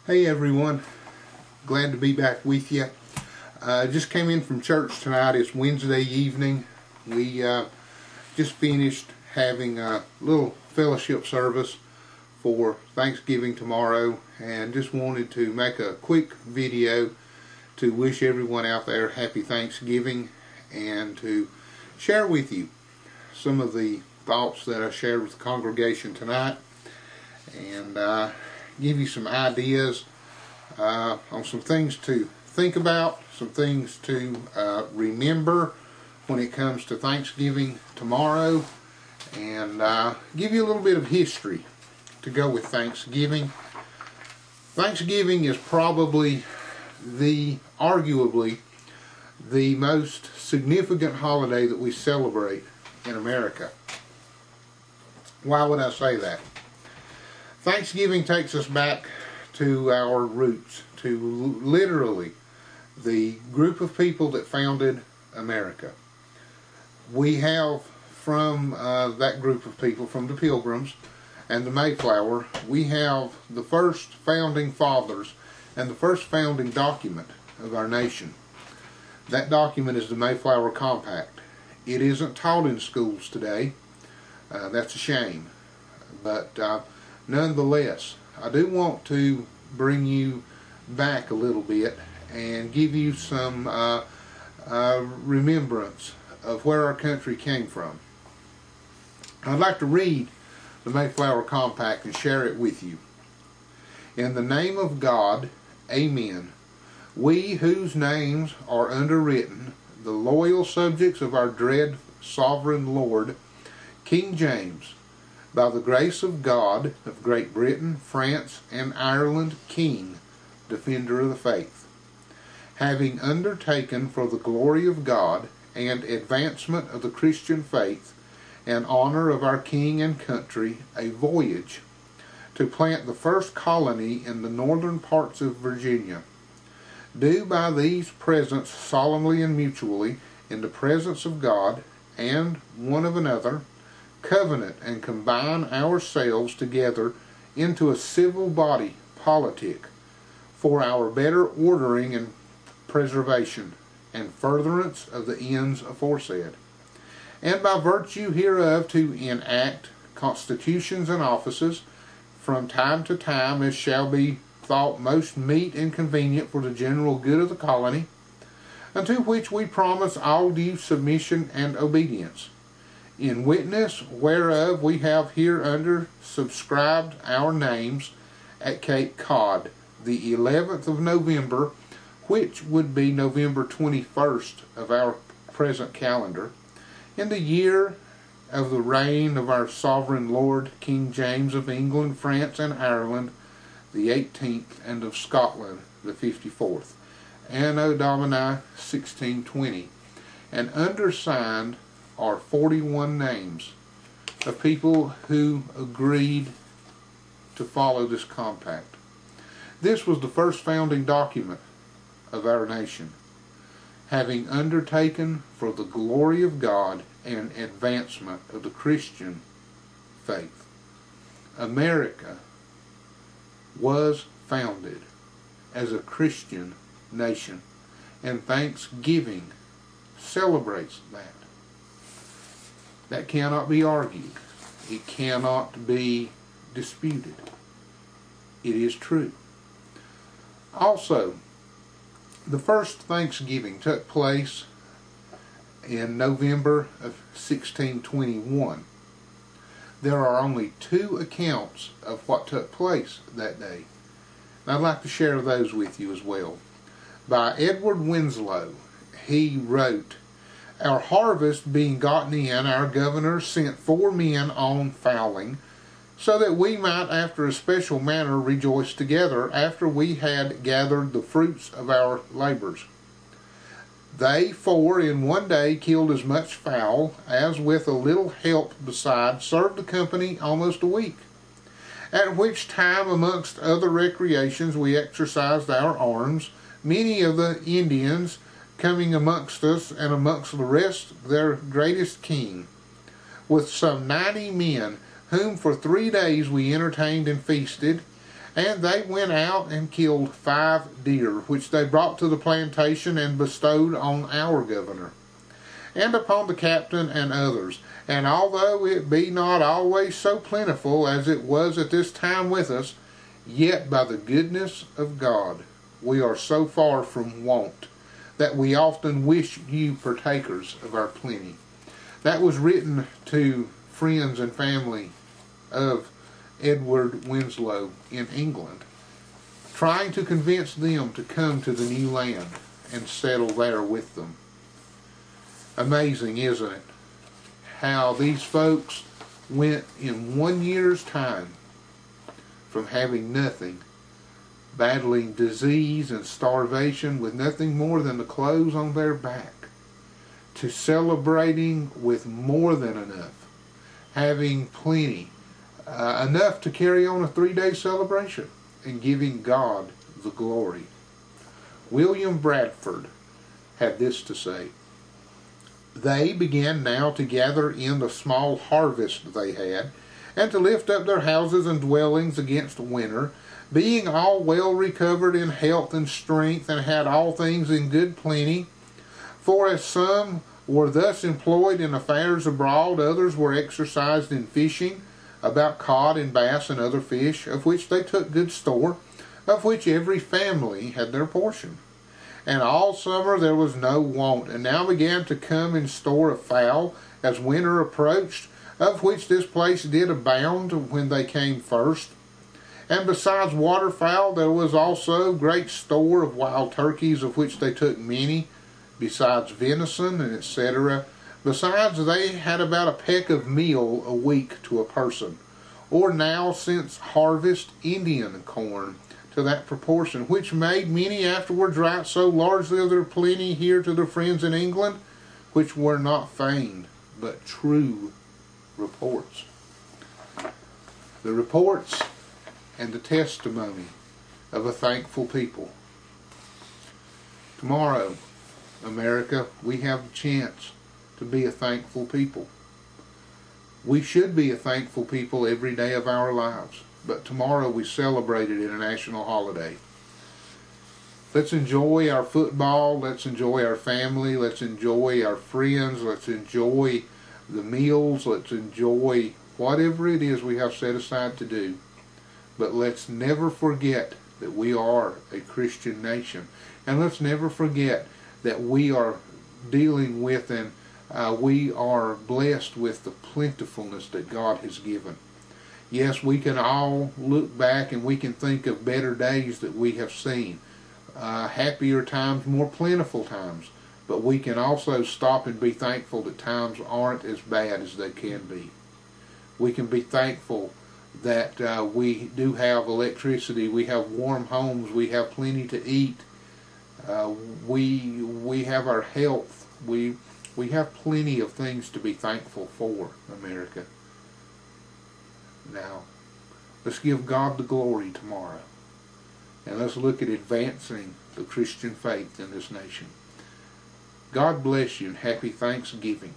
Hey everyone, glad to be back with you. Just came in from church tonight. It's Wednesday evening. We just finished having a little fellowship service for Thanksgiving tomorrow, and just wanted to make a quick video to wish everyone out there happy Thanksgiving and to share with you some of the thoughts that I shared with the congregation tonight, and give you some ideas on some things to think about, some things to remember when it comes to Thanksgiving tomorrow, and give you a little bit of history to go with Thanksgiving. Thanksgiving is probably arguably the most significant holiday that we celebrate in America. Why would I say that? Thanksgiving takes us back to our roots, to literally the group of people that founded America. We have from that group of people, from the Pilgrims and the Mayflower, we have the first founding fathers and the first founding document of our nation. That document is the Mayflower Compact. It isn't taught in schools today. That's a shame. But nonetheless, I do want to bring you back a little bit and give you some remembrance of where our country came from. I'd like to read the Mayflower Compact and share it with you. In the name of God, amen. We whose names are underwritten, the loyal subjects of our dread sovereign Lord, King James, by the grace of God, of Great Britain, France, and Ireland, King, defender of the faith, having undertaken for the glory of God and advancement of the Christian faith and honor of our King and country, a voyage to plant the first colony in the northern parts of Virginia, do by these presents solemnly and mutually, in the presence of God and one of another, covenant and combine ourselves together into a civil body politic for our better ordering and preservation and furtherance of the ends aforesaid, and by virtue hereof to enact constitutions and offices from time to time as shall be thought most meet and convenient for the general good of the colony, unto which we promise all due submission and obedience. In witness whereof we have hereunder subscribed our names at Cape Cod, the 11th of November, which would be November 21st of our present calendar, in the year of the reign of our sovereign Lord, King James of England, France, and Ireland, the 18th, and of Scotland, the 54th, Anno Domini 1620, and undersigned are 41 names of people who agreed to follow this compact. This was the first founding document of our nation, having undertaken for the glory of God and advancement of the Christian faith. America was founded as a Christian nation, and Thanksgiving celebrates that. That cannot be argued. It cannot be disputed. It is true. Also, the first Thanksgiving took place in November of 1621. There are only two accounts of what took place that day. And I'd like to share those with you as well. By Edward Winslow, he wrote, "Our harvest being gotten in, our governor sent 4 men on fowling, so that we might after a special manner rejoice together, after we had gathered the fruits of our labors. They 4 in one day killed as much fowl, as with a little help beside served the company almost a week. At which time, amongst other recreations, we exercised our arms, many of the Indians coming amongst us, and amongst the rest their greatest king, with some 90 men, whom for 3 days we entertained and feasted, And they went out and killed 5 deer, which they brought to the plantation and bestowed on our governor, and upon the captain and others. And although it be not always so plentiful as it was at this time with us, yet by the goodness of God we are so far from want, that we often wish you partakers of our plenty. That was written to friends and family of Edward Winslow in England, trying to convince them to come to the new land and settle there with them. Amazing, isn't it, how these folks went in 1 year's time from having nothing, battling disease and starvation with nothing more than the clothes on their back, to celebrating with more than enough, having plenty, enough to carry on a 3-day celebration, and giving God the glory. William Bradford had this to say: "They began now to gather in the small harvest they had, and to lift up their houses and dwellings against winter, being all well recovered in health and strength, and had all things in good plenty. For as some were thus employed in affairs abroad, others were exercised in fishing, about cod and bass and other fish, of which they took good store, of which every family had their portion. And all summer there was no want, and now began to come in store of fowl, as winter approached, of which this place did abound when they came first. And besides waterfowl there was also great store of wild turkeys, of which they took many, besides venison, and etc. Besides they had about a peck of meal a week to a person, or now since harvest Indian corn, to that proportion, which made many afterwards write so largely of their plenty here to their friends in England, which were not feigned, but true reports." The reports and the testimony of a thankful people. Tomorrow, America, we have the chance to be a thankful people. We should be a thankful people every day of our lives, but tomorrow we celebrate it in a national holiday. Let's enjoy our football, let's enjoy our family, let's enjoy our friends, let's enjoy the meals, let's enjoy whatever it is we have set aside to do. But let's never forget that we are a Christian nation, and let's never forget that we are dealing with and we are blessed with the plentifulness that God has given. Yes, we can all look back and we can think of better days that we have seen, happier times, more plentiful times, but we can also stop and be thankful that times aren't as bad as they can be. We can be thankful that we do have electricity, we have warm homes, we have plenty to eat, we have our health, we have plenty of things to be thankful for, America. Now, let's give God the glory tomorrow, and let's look at advancing the Christian faith in this nation. God bless you, and happy Thanksgiving.